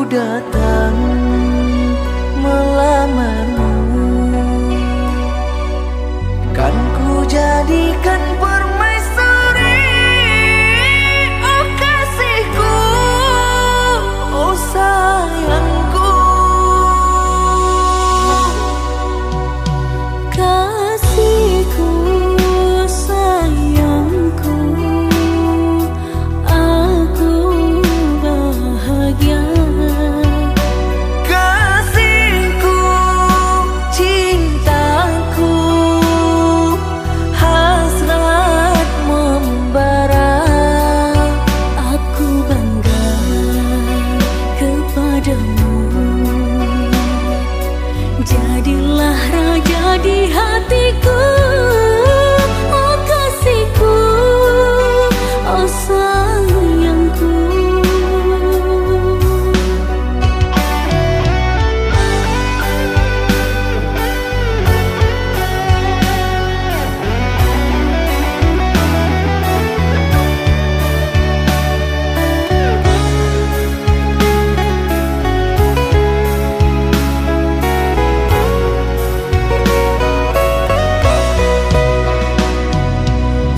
datang melamarmu, kan ku jadikan permaisuri. Oh kasihku, oh sayangku, kasihku, sayangku, aku bahagia. kasihku, cintaku, hasrat membara. Aku bangga kepadamu, jadilah raja di hatiku. Oh kasihku, oh sayangku.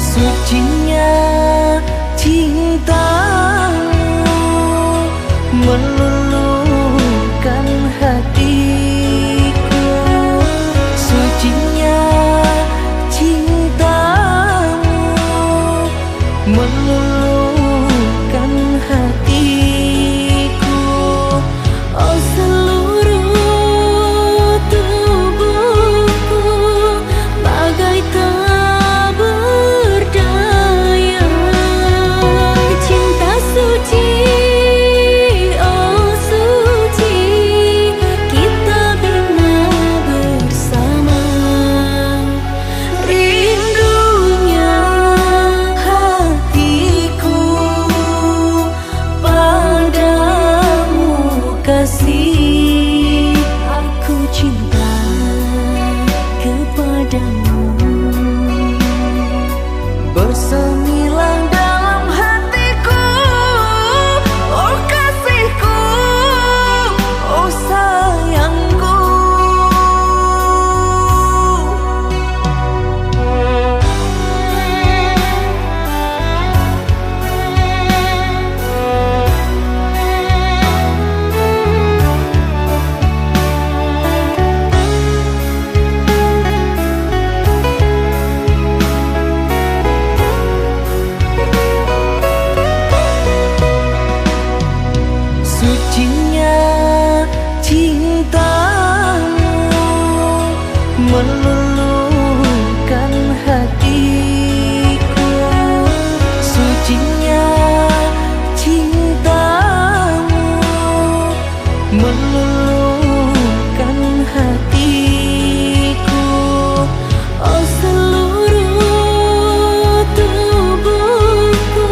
Sucinya cintamu meluluhkan hatiku. Sucinya cintamu meluluhkan hatiku. Oh seluruh tubuhku bagai tak berdaya. Cinta suci, oh suci, kita bina bersama. Rindunya hatiku padamu kasih. Aku cinta kepadamu, Bersemilang dalam hatiku. Oh kasihku, oh sayangku. Sucinya cintamu meluluhkan hatiku. Sucinya cintamu meluluhkan hatiku. oh seluruh tubuhku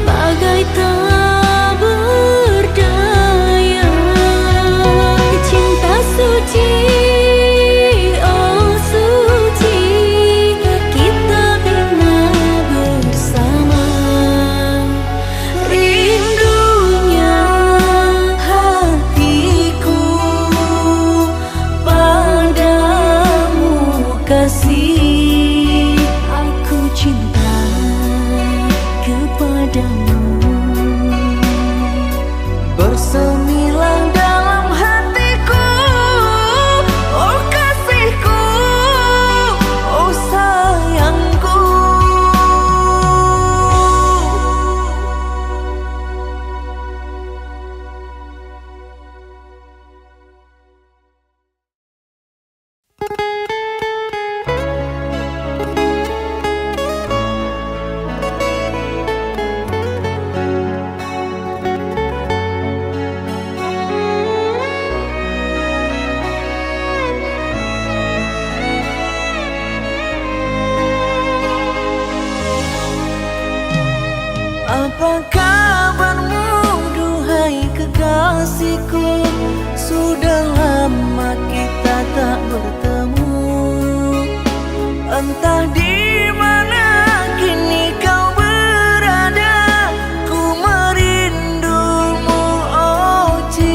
bagai tak berdaya. Cinta suci, oh suci, kita bina bersama. Rindunya hatiku padamu kasih. Aku cinta kepadamu, Bersemilang dalam hatiku. Oh kasihku, oh sayangku. Apa kabarmu duhai kekasihku? Sudah lama kita tak bertemu. Entah di mana kini kau berada. Ku merindumu, oh cinta.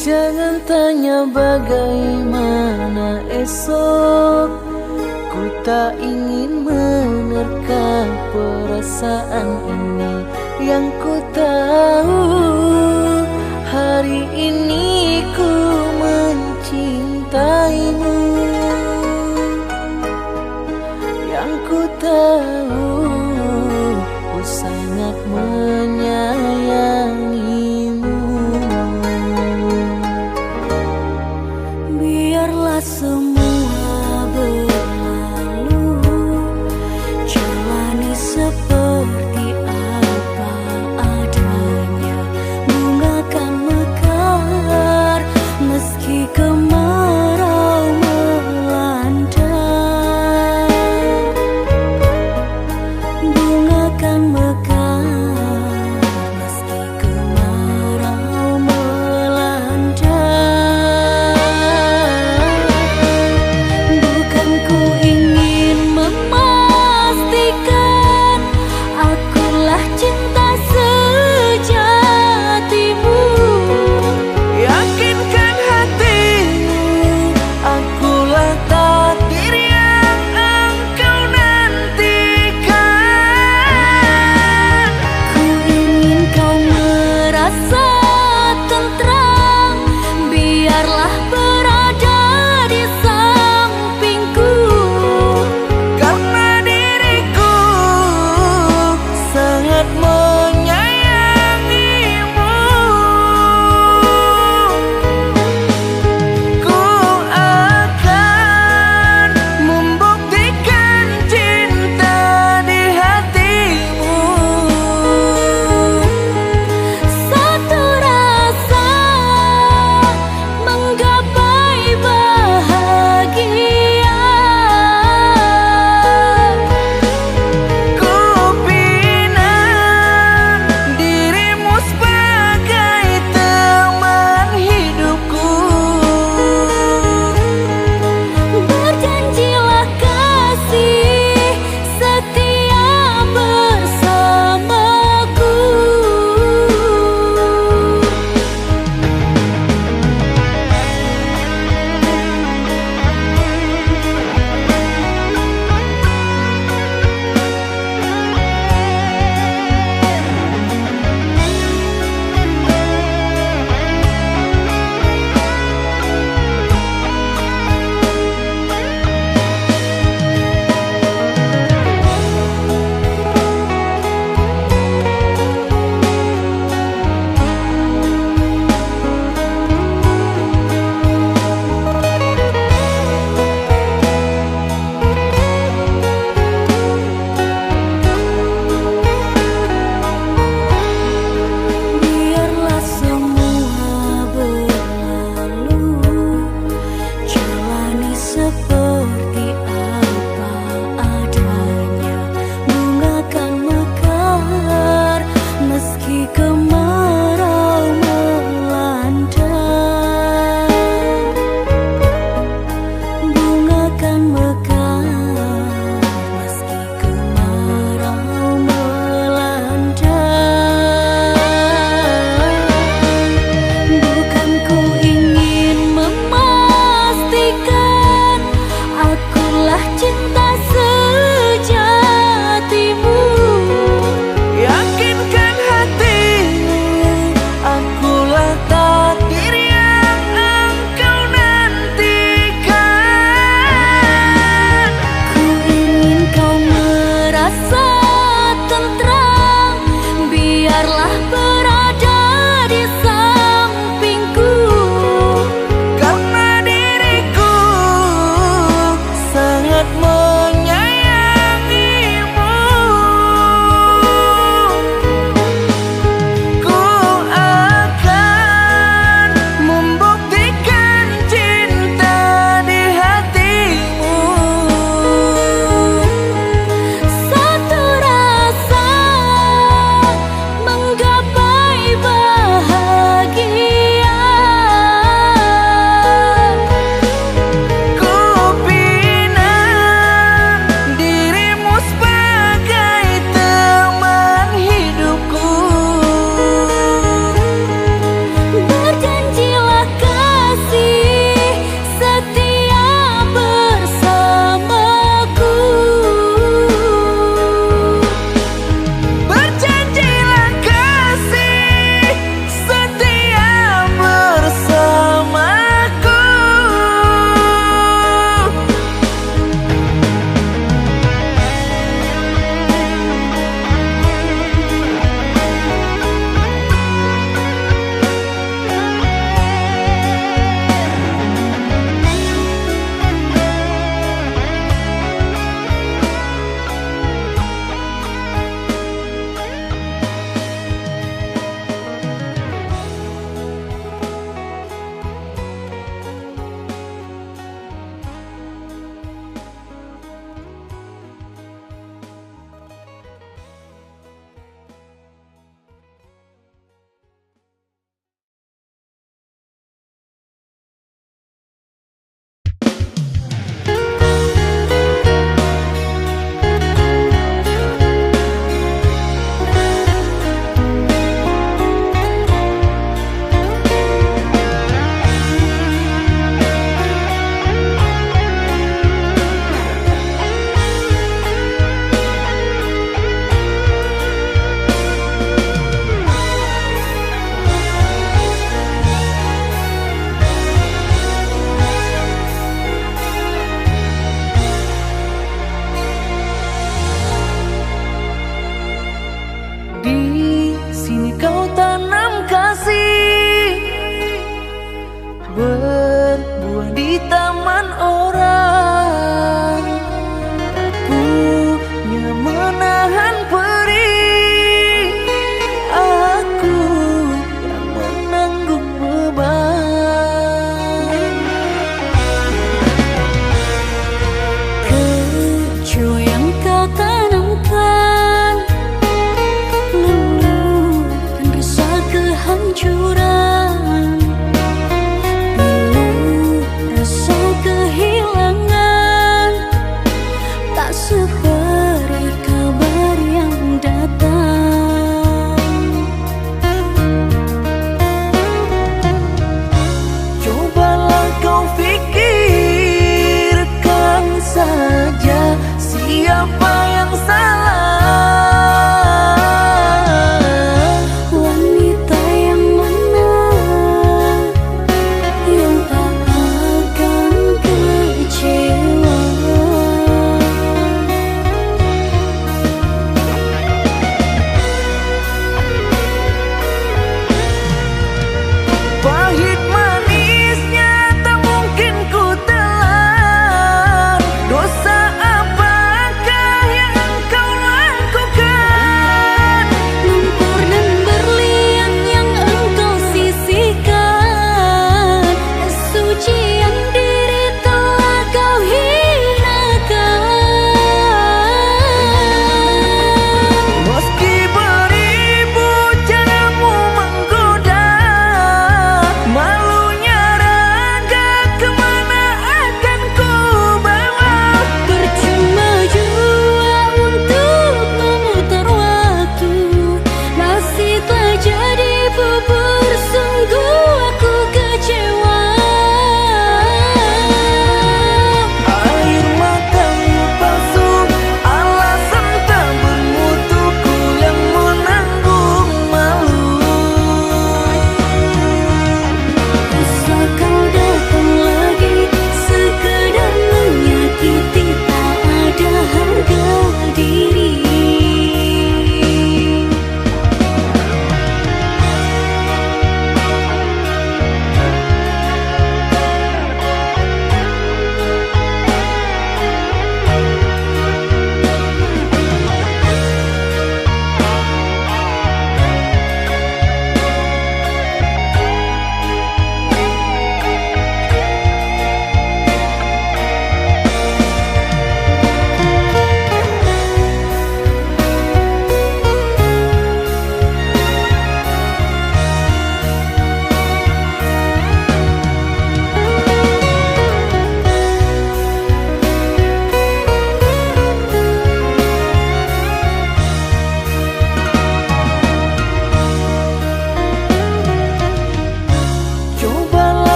Jangan tanya bagaimana esok, ku tak ingin menerka perasaan ini. Yang ku tahu hari ini ku mencintaimu. Yang ku tahu ku sangat menyayangimu. Biarlah semua berlalu, jalani seperti apa adanya. Bunga kan mekar meski kemarau melanda. Bunga kan mekar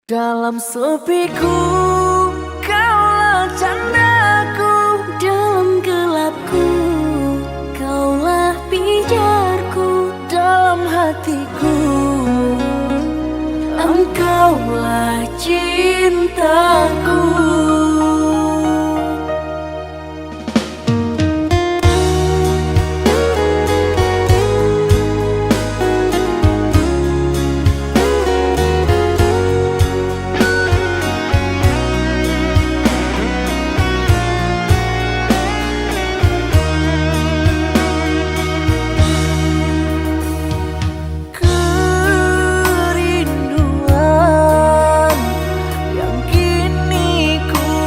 Dalam sepiku, kaulah candaku. Dalam gelapku, kaulah pijarku. Dalam hatiku, Engkaulah cintaku. kerinduan yang kini ku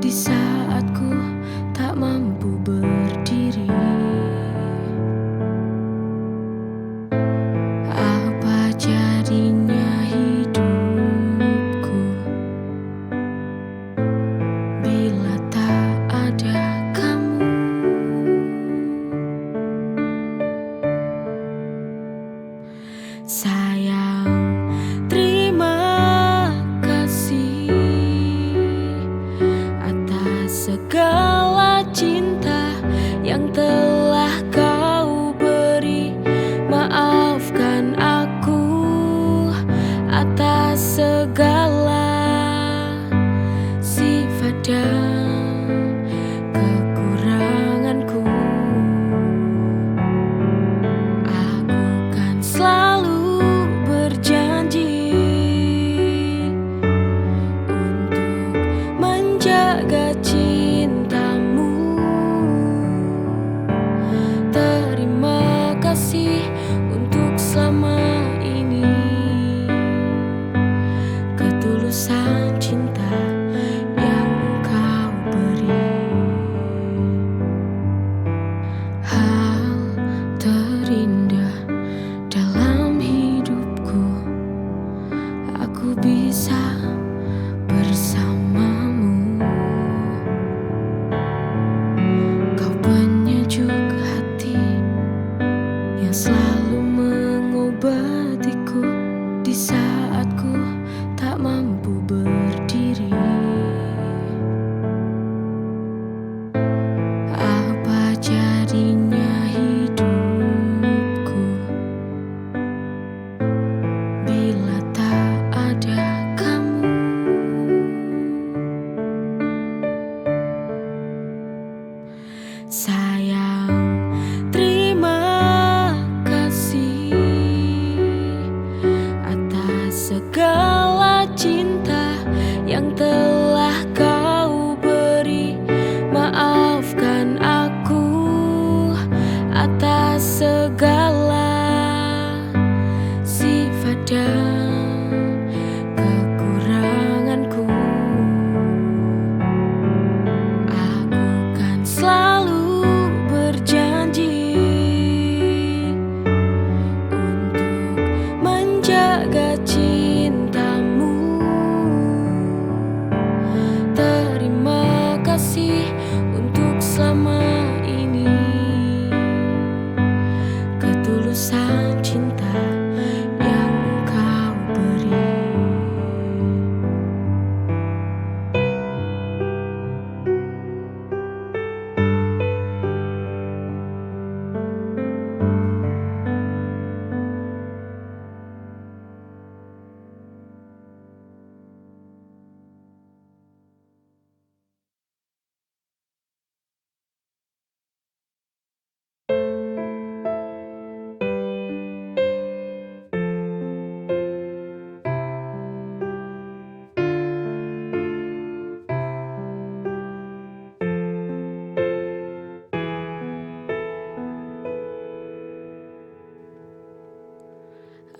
di saat ku tak mampu berdiri. Apa jadinya hidupku bila tak ada kamu? Sayang, terima kasih atas segala cinta yang telah kau beri. Maafkan aku atas segala sifat dan kekuranganku. Aku kan selalu berjanji untuk menjaga cintamu. Terima kasih untuk selama ini, ketulusan cinta yang engkau beri. Hal terindah dalam hidupku, aku bisa bersamamu. Kau penyejuk hati yang selalu mengobatiku di saat ku tak mampu berdiri. Apa jadinya hidupku bila tak ada kamu? Sayang, terima kasih atas segala cinta yang telah kau beri. Maafkan aku atas segala sifat dan kekuranganku. Aku kan selalu berjanji untuk menjaga cintamu. Terima kasih untuk selama ini, ketulusan cinta yang engkau beri.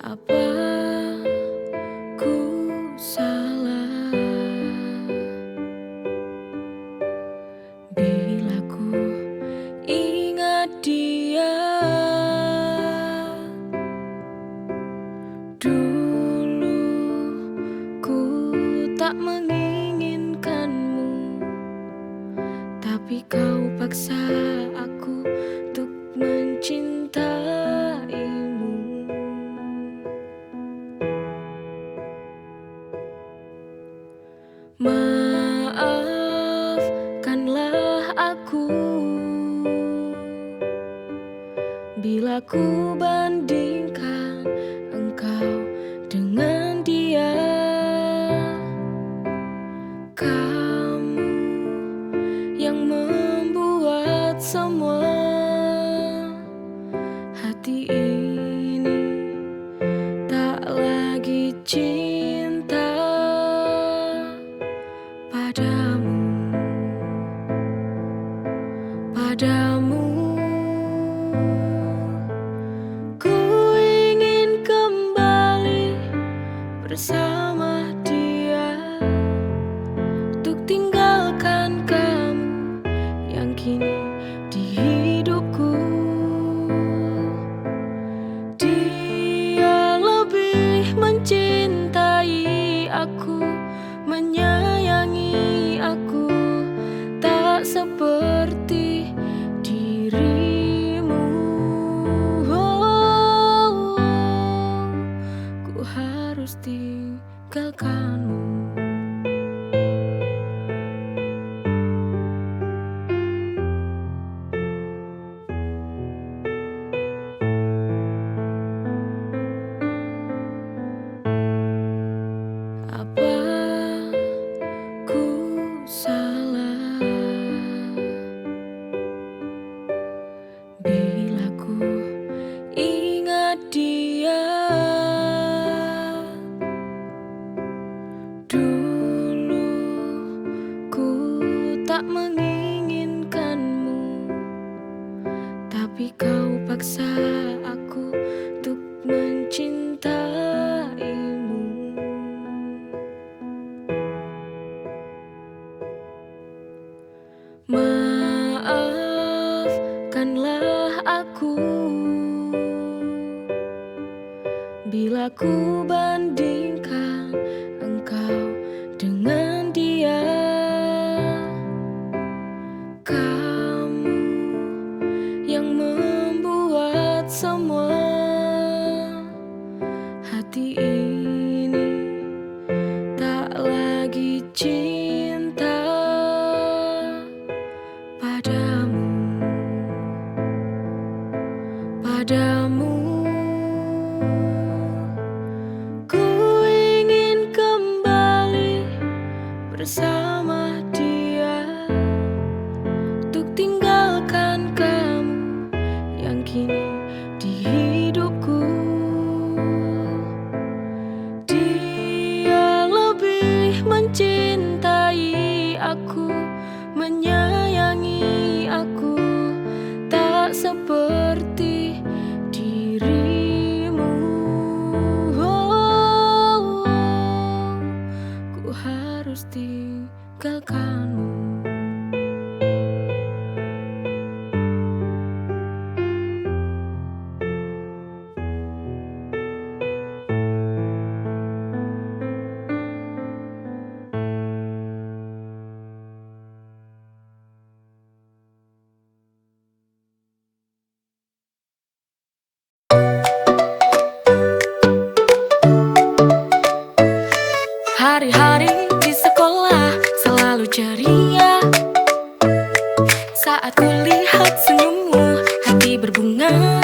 Apa ku salah bila ku ingat dia? Dulu ku tak menginginkanmu, tapi kau paksa aku untuk mencintaimu. Maafkanlah aku bila ku bandingkan engkau dengan dia. Kamu yang membuat semua hati ini tak lagi cinta padamu. Ku ingin kembali bersama dia untuk tinggalkan tak menginginkanmu, tapi kau paksa aku untuk mencintaimu. Maafkanlah aku bila ku bandingkan engkau dengan dia. Kamu yang membuat semua hati ini tak lagi cinta padamu. Ku ingin kembali bersama dia, untuk tinggalkan kamu yang kini di hidupku. Dia lebih mencintai aku, menyayangi aku, tak seperti dirimu. Ku harus tinggalkanmu. Hari-hari di sekolah selalu ceria. Saat kulihat senyummu, hati berbunga.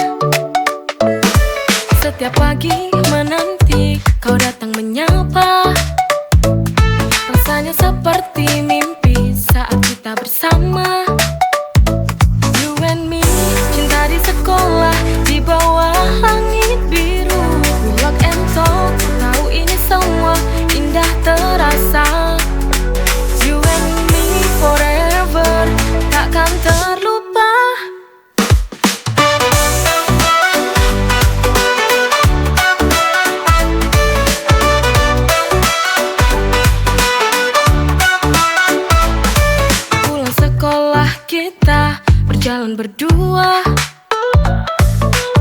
Setiap pagi menanti kau datang menyapa. Rasanya seperti mimpi saat kita bersama. You and me, cinta di sekolah, di bawah langit biru. We walk and talk, tahu ini semua indah terasa. You and me forever, takkan terlupa. Pulang sekolah kita berjalan berdua.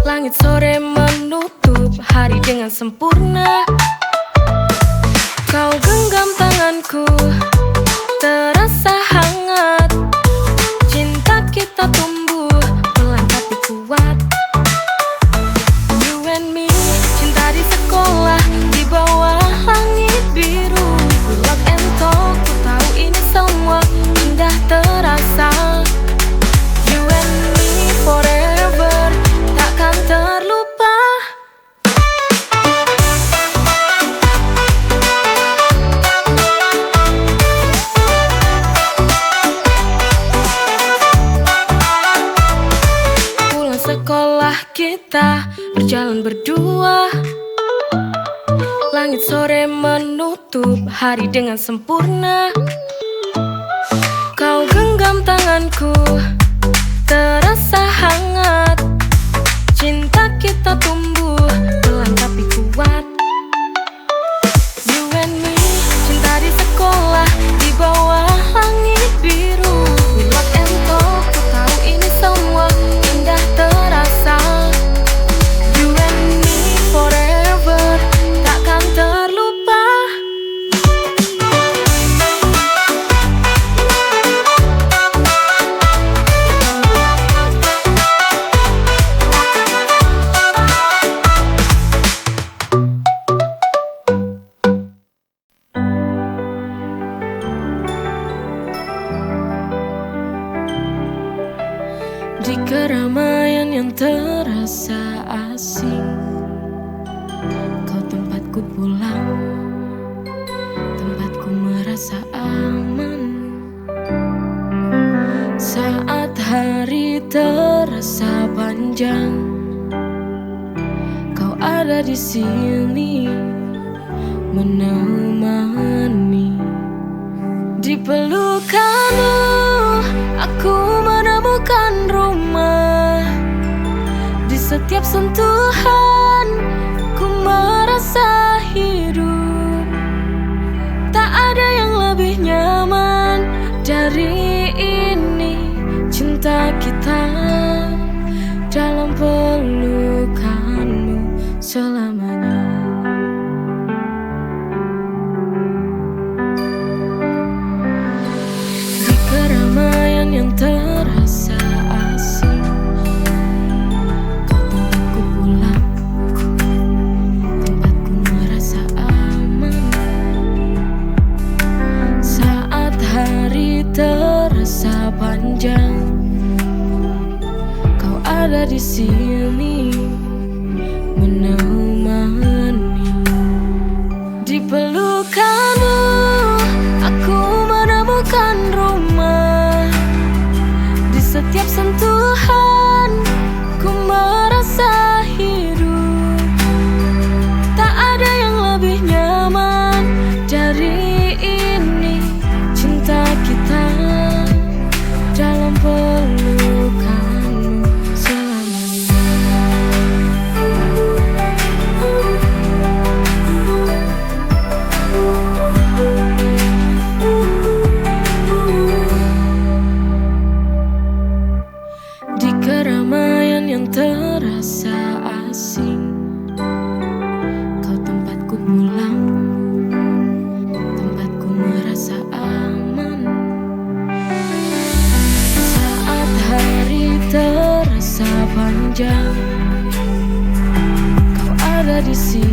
Langit sore menutup hari dengan sempurna. Kau genggam tanganku, terasa hangat. Cinta kita tumbuh pelan tapi kuat. You and me, cinta di sekolah, di bawah langit biru. We walk and talk, ku tahu ini semua indah terasa. You and me forever, takkan terlupa. Sekolah kita berjalan berdua. Langit sore menutup hari dengan sempurna. Kau genggam tanganku, terasa hangat. Cinta kita tumbuh pelan tapi kuat. You and me, cinta di sekolah, di bawah langit biru. We walk and talk, ku tahu ini semua indah terasa. You and me forever, takkan terlupa. Di keramaian yang terasa asing, kau tempatku pulang, tempatku merasa aman. Saat hari terasa panjang, kau ada di sini menemani. Di pelukanmu setiap sentuhan ku merasa hidup. Tak ada yang lebih nyaman dari ini, cinta kita dalam pelukanmu selamanya. Di keramaian yang terasa asing, kau tempatku pulang, tempatku merasa aman. Saat hari terasa panjang, kau ada di sini menemani. Di pelukanmu aku menemukan rumah. Di setiap sentuhan ku merasa hidup. Tak ada yang lebih nyaman dari ini, cinta kita dalam pelukanmu selamanya. Di keramaian yang terasa asing, kau tempatku pulang, tempatku merasa aman. Saat hari terasa panjang, kau ada di sini